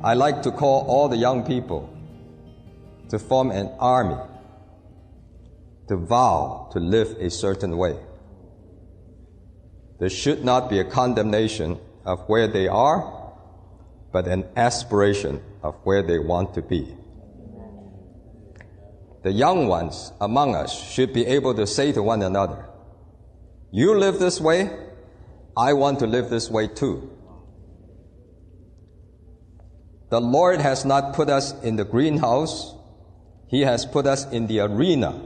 I like to call all the young people to form an army, to vow to live a certain way. There should not be a condemnation of where they are, but an aspiration of where they want to be. The young ones among us should be able to say to one another, "You live this way, I want to live this way too." The Lord has not put us in the greenhouse. He has put us in the arena.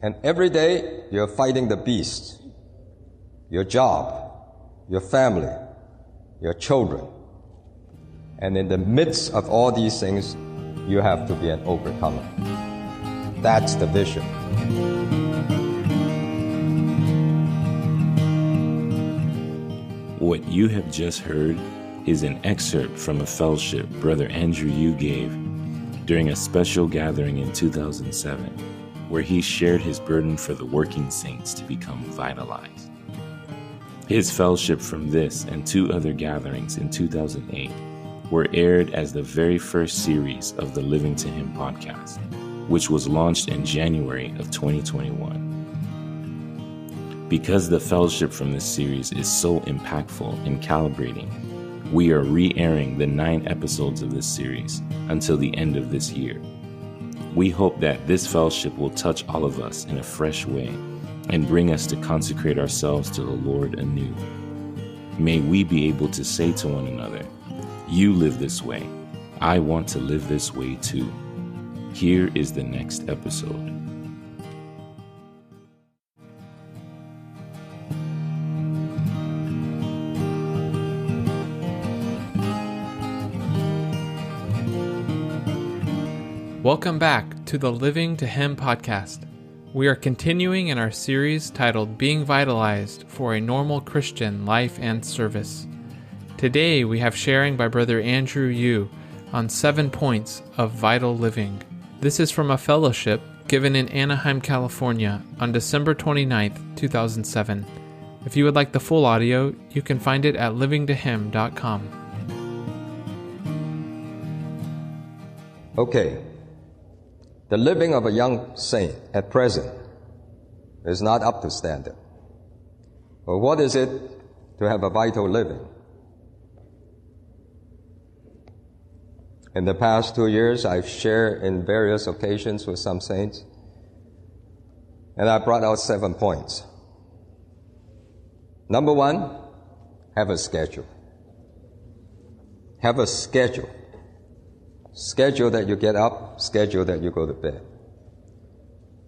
And every day you're fighting the beast, your job, your family, your children. And in the midst of all these things, you have to be an overcomer. That's the vision. What you have just heard is an excerpt from a fellowship Brother Andrew Yu gave during a special gathering in 2007, where he shared his burden for the working saints to become vitalized. His fellowship from this and 2 other gatherings in 2008 were aired as the very first series of the Living to Him podcast, which was launched in January of 2021. Because the fellowship from this series is so impactful in calibrating, we are re-airing the 9 episodes of this series until the end of this year. We hope that this fellowship will touch all of us in a fresh way and bring us to consecrate ourselves to the Lord anew. May we be able to say to one another, "You live this way, I want to live this way too." Here is the next episode. Welcome back to the Living to Him podcast. We are continuing in our series titled Being Vitalized for a Normal Christian Life and Service. Today we have sharing by Brother Andrew Yu on 7 points of vital living. This is from a fellowship given in Anaheim, California on December 29th, 2007. If you would like the full audio, you can find it at livingtohim.com. Okay. The living of a young saint at present is not up to standard. But what is it to have a vital living? In the past 2 years, I've shared in various occasions with some saints, and I brought out 7 points. Number 1, have a schedule. Have a schedule. Schedule that you get up, schedule that you go to bed.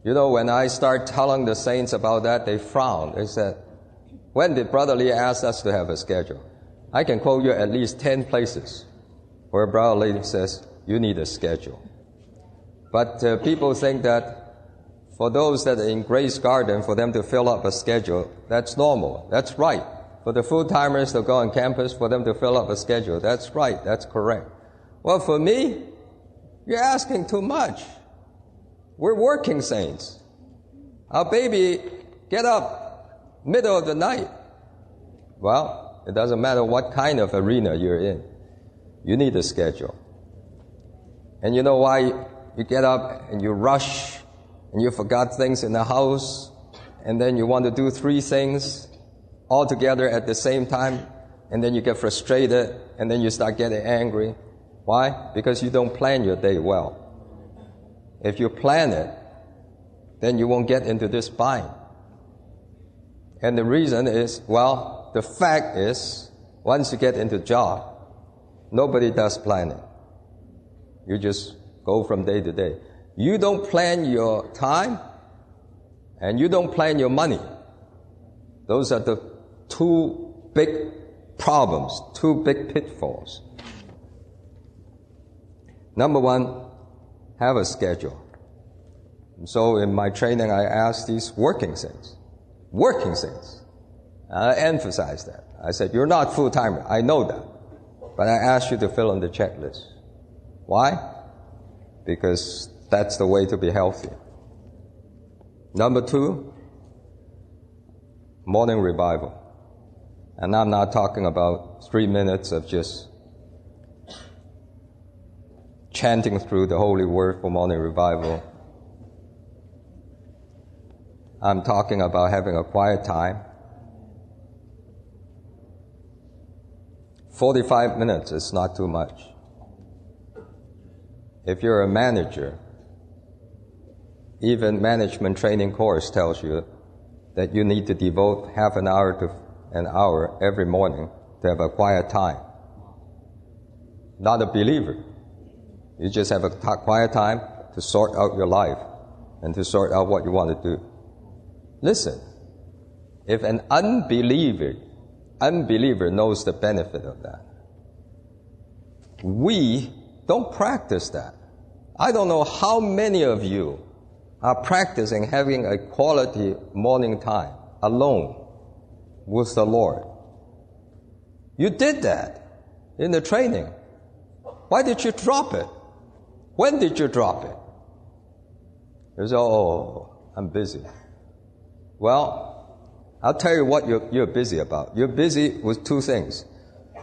You know, when I start telling the saints about that, they frown. They said, "When did Brother Lee ask us to have a schedule?" I can quote you at least 10 places where Brother Lee says, "You need a schedule." But people think that for those that are in Grace Garden, for them to fill up a schedule, that's normal. That's right. For the full-timers that go on campus, for them to fill up a schedule, that's right. That's correct. Well, for me, you're asking too much. We're working saints. Our baby get up middle of the night. Well, it doesn't matter what kind of arena you're in. You need a schedule. And you know why you get up and you rush and you forgot things in the house and then you want to do 3 things all together at the same time and then you get frustrated and then you start getting angry. Why? Because you don't plan your day well. If you plan it, then you won't get into this bind. And the reason is, well, the fact is, once you get into job, nobody does planning. You just go from day to day. You don't plan your time, and you don't plan your money. Those are the 2 big problems, 2 big pitfalls. Number 1, have a schedule. And so in my training, I asked these working saints. I emphasize that. I said, you're not full-timer. I know that. But I asked you to fill in the checklist. Why? Because that's the way to be healthy. Number 2, morning revival. And I'm not talking about 3 minutes of just chanting through the Holy Word for morning revival. I'm talking about having a quiet time. 45 minutes is not too much. If you're a manager, even management training course tells you that you need to devote half an hour to an hour every morning to have a quiet time. Not a believer. You just have a quiet time to sort out your life and to sort out what you want to do. Listen, if an unbeliever knows the benefit of that, we don't practice that. I don't know how many of you are practicing having a quality morning time alone with the Lord. You did that in the training. Why did you drop it? When did you drop it? You say, oh, I'm busy. Well, I'll tell you what you're busy about. You're busy with two things.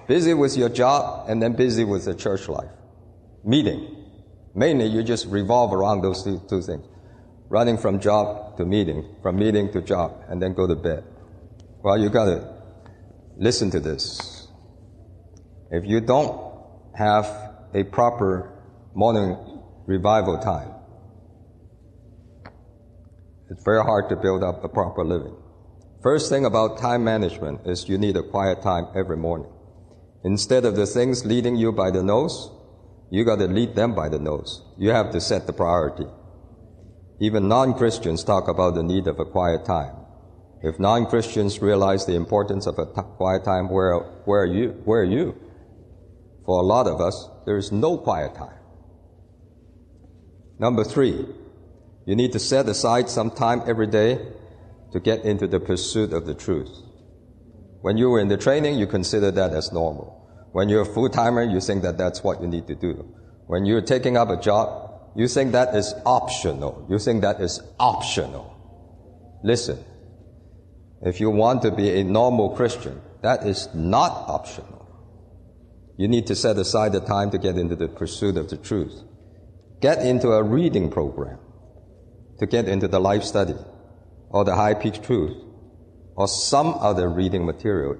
Busy with your job and then busy with the church life. Meeting. Mainly you just revolve around those two things. Running from job to meeting, from meeting to job, and then go to bed. Well, you gotta listen to this. If you don't have a proper morning revival time, it's very hard to build up a proper living. First thing about time management is you need a quiet time every morning. Instead of the things leading you by the nose, you got to lead them by the nose. You have to set the priority. Even non-Christians talk about the need of a quiet time. If non-Christians realize the importance of a quiet time, where are you? Where are you? For a lot of us, there is no quiet time. Number 3, you need to set aside some time every day to get into the pursuit of the truth. When you were in the training, you consider that as normal. When you're a full-timer, you think that that's what you need to do. When you're taking up a job, you think that is optional. You think that is optional. Listen, if you want to be a normal Christian, that is not optional. You need to set aside the time to get into the pursuit of the truth. Get into a reading program to get into the life study or the high-peaked truth or some other reading material.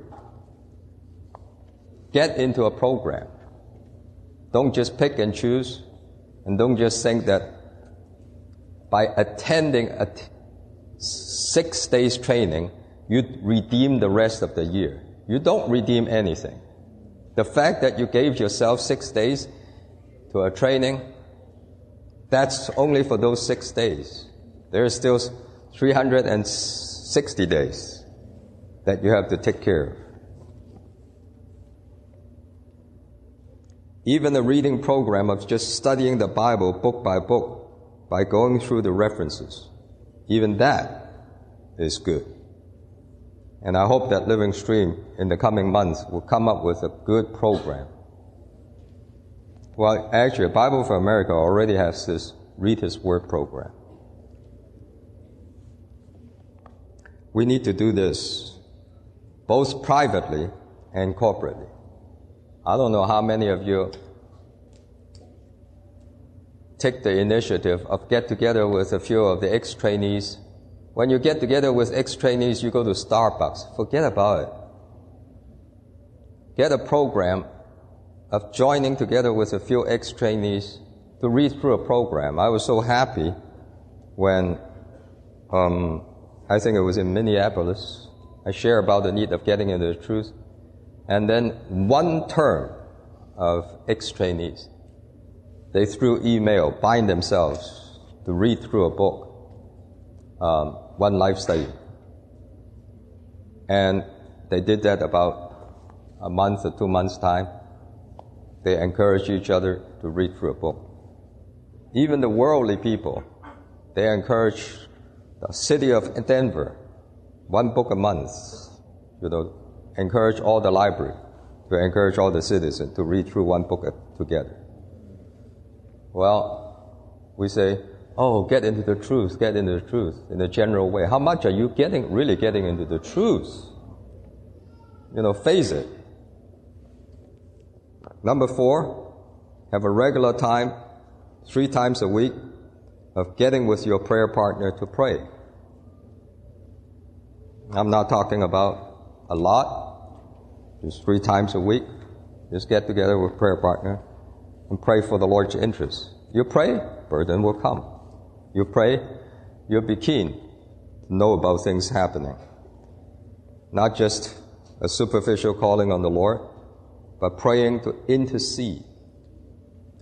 Get into a program. Don't just pick and choose, and don't just think that by attending a 6 days training, you redeem the rest of the year. You don't redeem anything. The fact that you gave yourself 6 days to a training, that's only for those 6 days. There are still 360 days that you have to take care of. Even a reading program of just studying the Bible book by book by going through the references, even that is good. And I hope that Living Stream in the coming months will come up with a good program. Well, actually, Bible for America already has this Read His Word program. We need to do this both privately and corporately. I don't know how many of you take the initiative of get together with a few of the ex-trainees. When you get together with ex-trainees, you go to Starbucks. Forget about it. Get a program of joining together with a few ex-trainees to read through a program. I was so happy when, I think it was in Minneapolis, I share about the need of getting into the truth. And then one term of ex-trainees, they through email bind themselves to read through a book, one life study. And they did that about a month or 2 months' time. They encourage each other to read through a book. Even the worldly people, they encourage the city of Denver, 1 book a month, encourage all the library to encourage all the citizens to read through 1 book together. Well, we say, oh, get into the truth in a general way. How much are you really getting into the truth? Face it. Number 4, have a regular time 3 times a week of getting with your prayer partner to pray. I'm not talking about a lot, just 3 times a week. Just get together with prayer partner and pray for the Lord's interest. You pray, burden will come. You pray, you'll be keen to know about things happening. Not just a superficial calling on the Lord, but praying to intercede.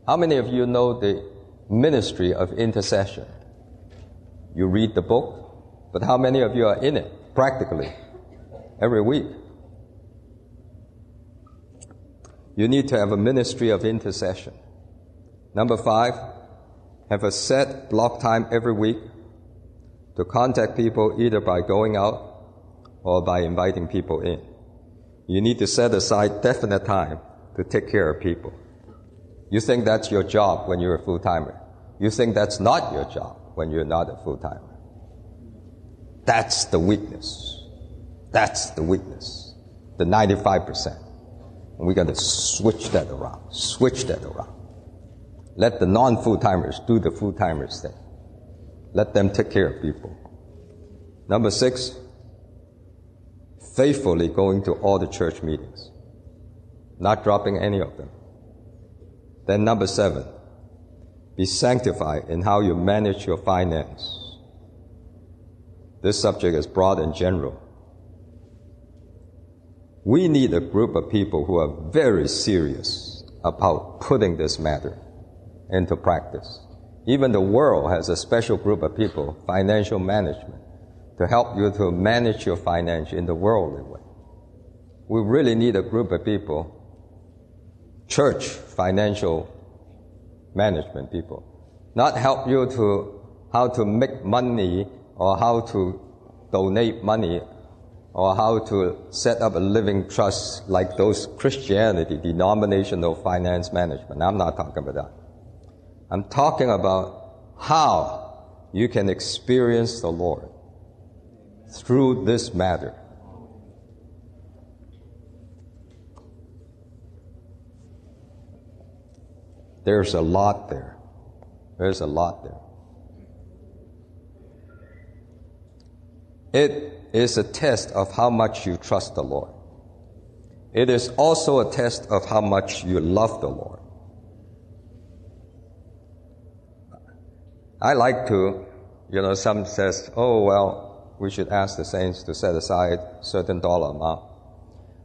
How many of you know the ministry of intercession? You read the book, but how many of you are in it practically every week? You need to have a ministry of intercession. Number 5, have a set block time every week to contact people either by going out or by inviting people in. You need to set aside definite time to take care of people. You think that's your job when you're a full-timer. You think that's not your job when you're not a full-timer. That's the weakness. That's the weakness. The 95%. And we're going to switch that around. Switch that around. Let the non-full-timers do the full-timers thing. Let them take care of people. Number 6, faithfully going to all the church meetings. Not dropping any of them. Then number 7, be sanctified in how you manage your finance. This subject is broad and general. We need a group of people who are very serious about putting this matter into practice. Even the world has a special group of people, financial management, to help you to manage your finance in the worldly way. We really need a group of people, church financial management people, not help you to how to make money or how to donate money or how to set up a living trust like those Christianity, denominational finance management. I'm not talking about that. I'm talking about how you can experience the Lord through this matter. There's a lot there. There's a lot there. It is a test of how much you trust the Lord. It is also a test of how much you love the Lord. I like to, some says, oh, well, we should ask the saints to set aside certain dollar amount.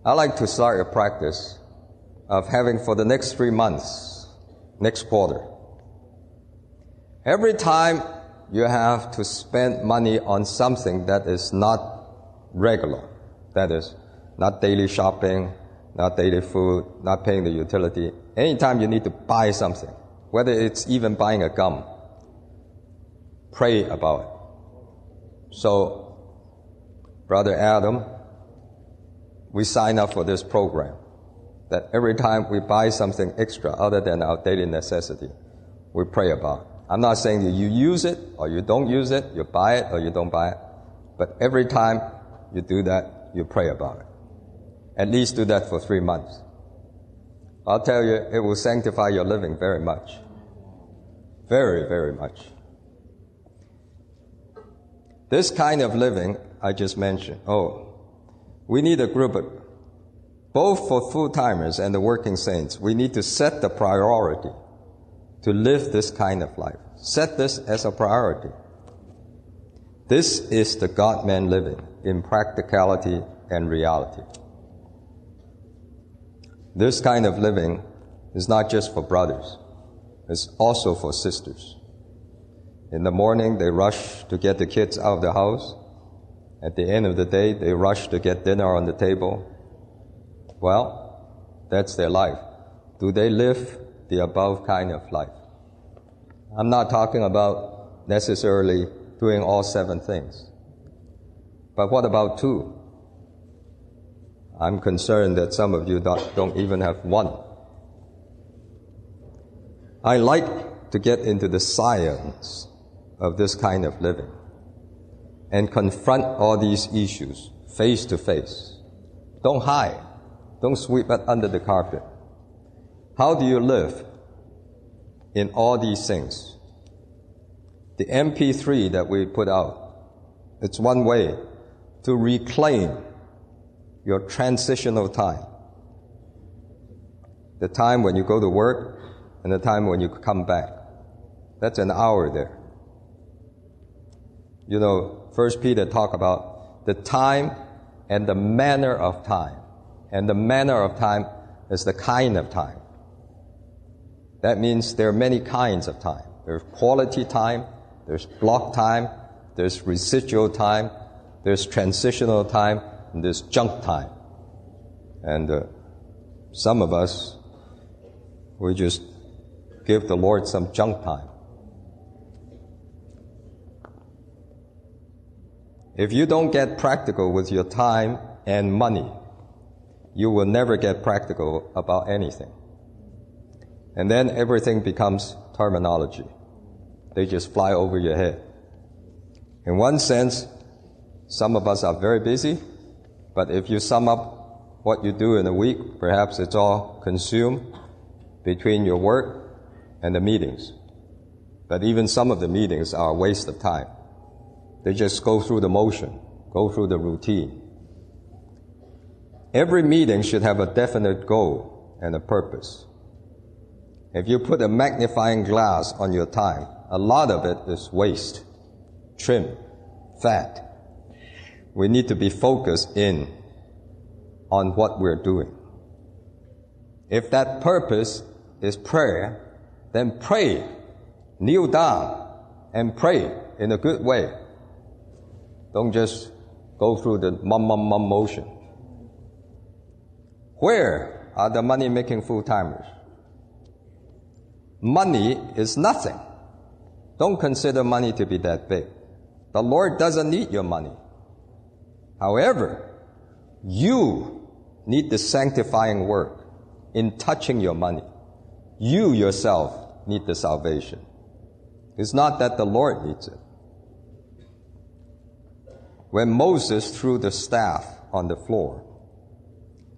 I like to start a practice of having for the next 3 months, next quarter. Every time you have to spend money on something that is not regular, that is, not daily shopping, not daily food, not paying the utility. Anytime you need to buy something, whether it's even buying a gum, pray about it. So, Brother Adam, we sign up for this program that every time we buy something extra other than our daily necessity, we pray about it. I'm not saying that you use it or you don't use it, you buy it or you don't buy it, but every time you do that, you pray about it. At least do that for 3 months. I'll tell you, it will sanctify your living very much. Very, very much. This kind of living I just mentioned, we need a group of, both for full-timers and the working saints, we need to set the priority to live this kind of life. Set this as a priority. This is the God-man living in practicality and reality. This kind of living is not just for brothers, it's also for sisters. In the morning, they rush to get the kids out of the house. At the end of the day, they rush to get dinner on the table. Well, that's their life. Do they live the above kind of life? I'm not talking about necessarily doing all 7 things. But what about 2? I'm concerned that some of you don't even have 1. I like to get into the science of this kind of living and confront all these issues face to face. Don't hide. Don't sweep it under the carpet. How do you live in all these things. The MP3 that we put out, it's one way to reclaim your transitional time. The time when you go to work and the time when you come back. That's an hour there. You know, 1 Peter talk about the time and the manner of time. And the manner of time is the kind of time. That means there are many kinds of time. There's quality time, there's block time, there's residual time, there's transitional time, and there's junk time. And some of us, we just give the Lord some junk time. If you don't get practical with your time and money, you will never get practical about anything. And then everything becomes terminology. They just fly over your head. In one sense, some of us are very busy, but if you sum up what you do in a week, perhaps it's all consumed between your work and the meetings. But even some of the meetings are a waste of time. They just go through the motion, go through the routine. Every meeting should have a definite goal and a purpose. If you put a magnifying glass on your time, a lot of it is waste, trim, fat. We need to be focused in on what we're doing. If that purpose is prayer, then pray, kneel down, and pray in a good way. Don't just go through the mum motion. Where are the money-making full-timers? Money is nothing. Don't consider money to be that big. The Lord doesn't need your money. However, you need the sanctifying work in touching your money. You yourself need the salvation. It's not that the Lord needs it. When Moses threw the staff on the floor,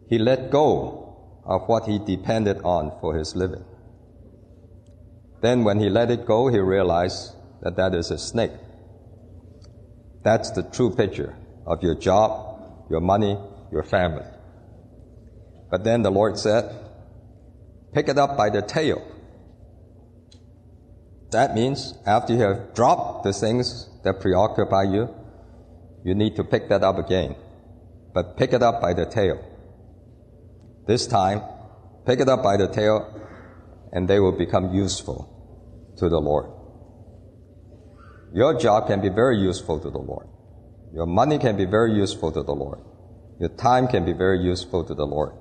he let go of what he depended on for his living. Then when he let it go, he realized that that is a snake. That's the true picture of your job, your money, your family. But then the Lord said, pick it up by the tail. That means after you have dropped the things that preoccupy you, you need to pick that up again. But pick it up by the tail. This time, pick it up by the tail, and they will become useful to the Lord. Your job can be very useful to the Lord. Your money can be very useful to the Lord. Your time can be very useful to the Lord.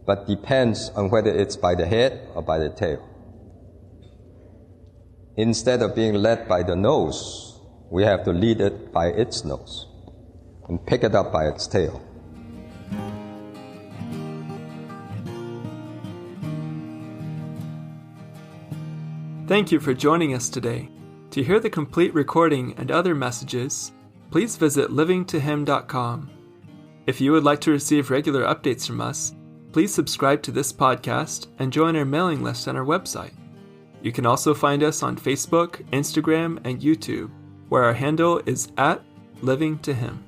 But depends on whether it's by the head or by the tail. Instead of being led by the nose, we have to lead it by its nose and pick it up by its tail. Thank you for joining us today. To hear the complete recording and other messages, please visit livingtohim.com. If you would like to receive regular updates from us, please subscribe to this podcast and join our mailing list on our website. You can also find us on Facebook, Instagram, and YouTube, where our handle is @livingtohim.